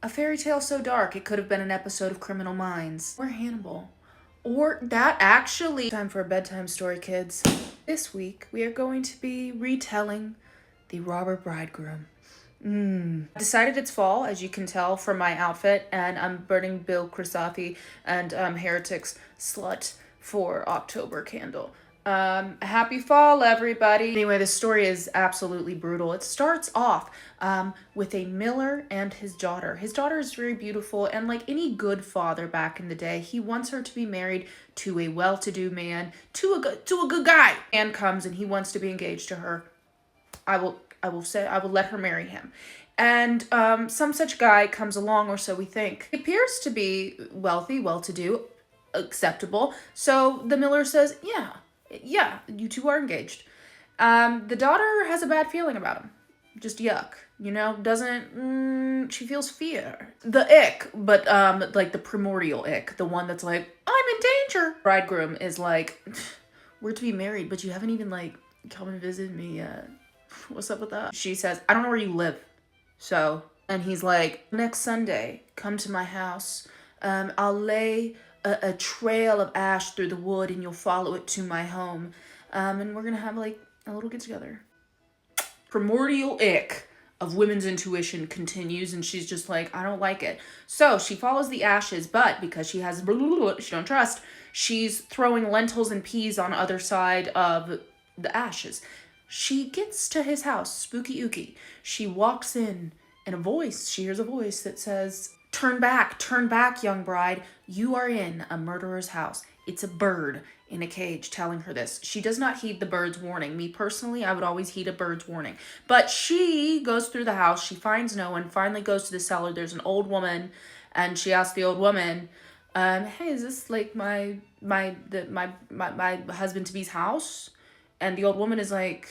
A fairy tale so dark it could have been an episode of Criminal Minds. Or Hannibal. Or that actually. Time for a bedtime story, kids. This week we are going to be retelling the Robber Bridegroom. Decided it's fall, as you can tell from my outfit, and I'm burning Bill Crisafi and Heretics Slut for October candle. Happy fall, everybody. Anyway, this story is absolutely brutal. It starts off with a miller and his daughter. His daughter is very beautiful, and like any good father back in the day, he wants her to be married to a well-to-do man, to a good guy. Man comes and he wants to be engaged to her. I will let her marry him. And some such guy comes along, or so we think. He appears to be wealthy, well-to-do, acceptable. So the miller says, yeah, you two are engaged. The daughter has a bad feeling about him. Just yuck, she feels fear. The ick, but like the primordial ick, the one that's like, I'm in danger. Bridegroom is like, we're to be married, but you haven't even like come and visit me yet. What's up with that? She says, I don't know where you live. So, and he's like, next Sunday, come to my house. I'll lay a trail of ash through the wood and you'll follow it to my home. And we're gonna have like a little get together. Primordial ick of women's intuition continues, and she's just like, I don't like it. So she follows the ashes, but because she has she don't trust, she's throwing lentils and peas on other side of the ashes. She gets to his house, spooky ooky. She walks in, and she hears a voice that says, turn back, young bride. You are in a murderer's house. It's a bird in a cage telling her this. She does not heed the bird's warning. Me personally, I would always heed a bird's warning. But she goes through the house. She finds no one, finally goes to the cellar. There's an old woman, and she asks the old woman, hey, is this like my husband-to-be's house? And the old woman is like,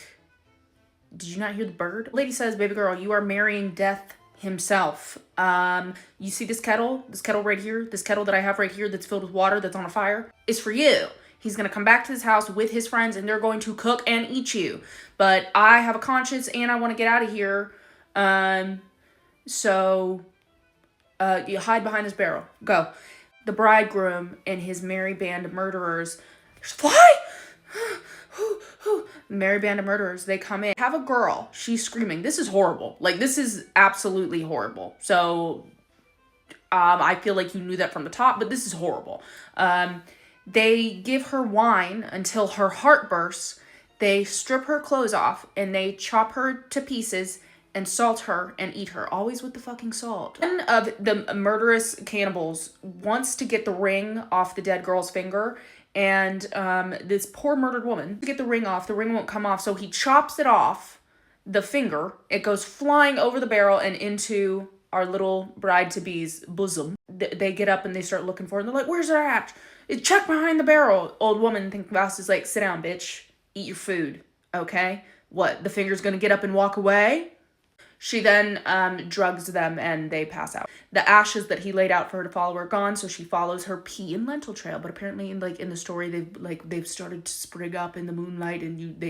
did you not hear the bird? The lady says, baby girl, you are marrying death himself. You see this kettle right here, this kettle that I have right here that's filled with water that's on a fire, is for you. He's gonna come back to this house with his friends and they're going to cook and eat you. But I have a conscience and I want to get out of here. So you hide behind this barrel. Go. The bridegroom and his merry band of murderers fly. Merry band of murderers, they come in. Have a girl. She's screaming. This is horrible. Like, this is absolutely horrible. So, I feel like you knew that from the top, but this is horrible. They give her wine until her heart bursts. They strip her clothes off, and they chop her to pieces and salt her and eat her. Always with the fucking salt. One of the murderous cannibals wants to get the ring off the dead girl's finger, and this poor murdered woman, to get the ring off, the ring won't come off, so he chops it off, the finger. It goes flying over the barrel and into our little bride-to-be's bosom. They get up and they start looking for it, and they're like, where's her at? Check behind the barrel. Old woman think fast is like, sit down, bitch. Eat your food, okay? What, the finger's gonna get up and walk away? She then drugs them and they pass out. The ashes that he laid out for her to follow are gone, so she follows her pea and lentil trail. But apparently, in the story, they've started to sprig up in the moonlight, and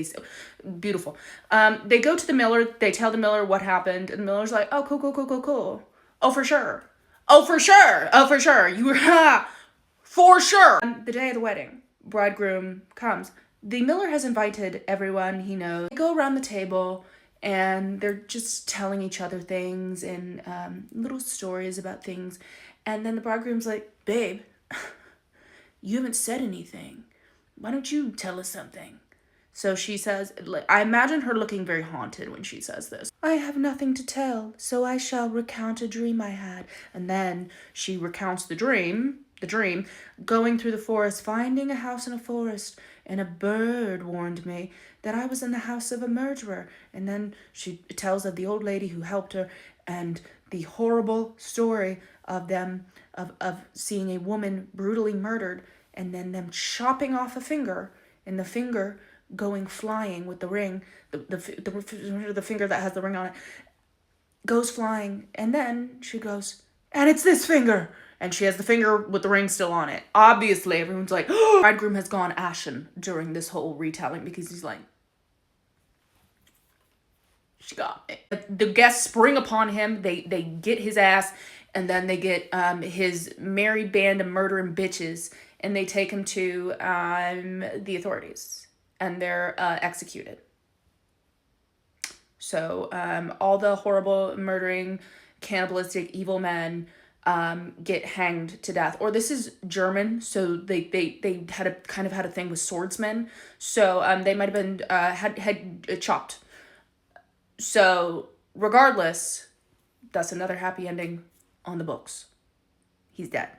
beautiful. They go to the miller. They tell the miller what happened, and the miller's like, "Oh, cool. Oh, for sure. You were for sure." On the day of the wedding, bridegroom comes. The miller has invited everyone he knows. They go around the table. And they're just telling each other things and little stories about things. And then the bridegroom's like, babe, you haven't said anything. Why don't you tell us something? So she says, I imagine her looking very haunted when she says this. I have nothing to tell, so I shall recount a dream I had. And then she recounts the dream, going through the forest, finding a house in a forest, and a bird warned me that I was in the house of a murderer. And then she tells of the old lady who helped her and the horrible story of them, of seeing a woman brutally murdered and then them chopping off a finger and the finger going flying with the ring, the finger that has the ring on it, goes flying. And then she goes, and it's this finger. And she has the finger with the ring still on it. Obviously, everyone's like, oh! Bridegroom has gone ashen during this whole retelling because he's like, she got it. The guests spring upon him. They get his ass And then they get his merry band of murdering bitches, and they take him to the authorities, and they're executed. So all the horrible, murdering, cannibalistic, evil men get hanged to death. Or this is German, so they had a kind of had a thing with swordsmen. So they might have been had chopped. So regardless, that's another happy ending on the books. He's dead.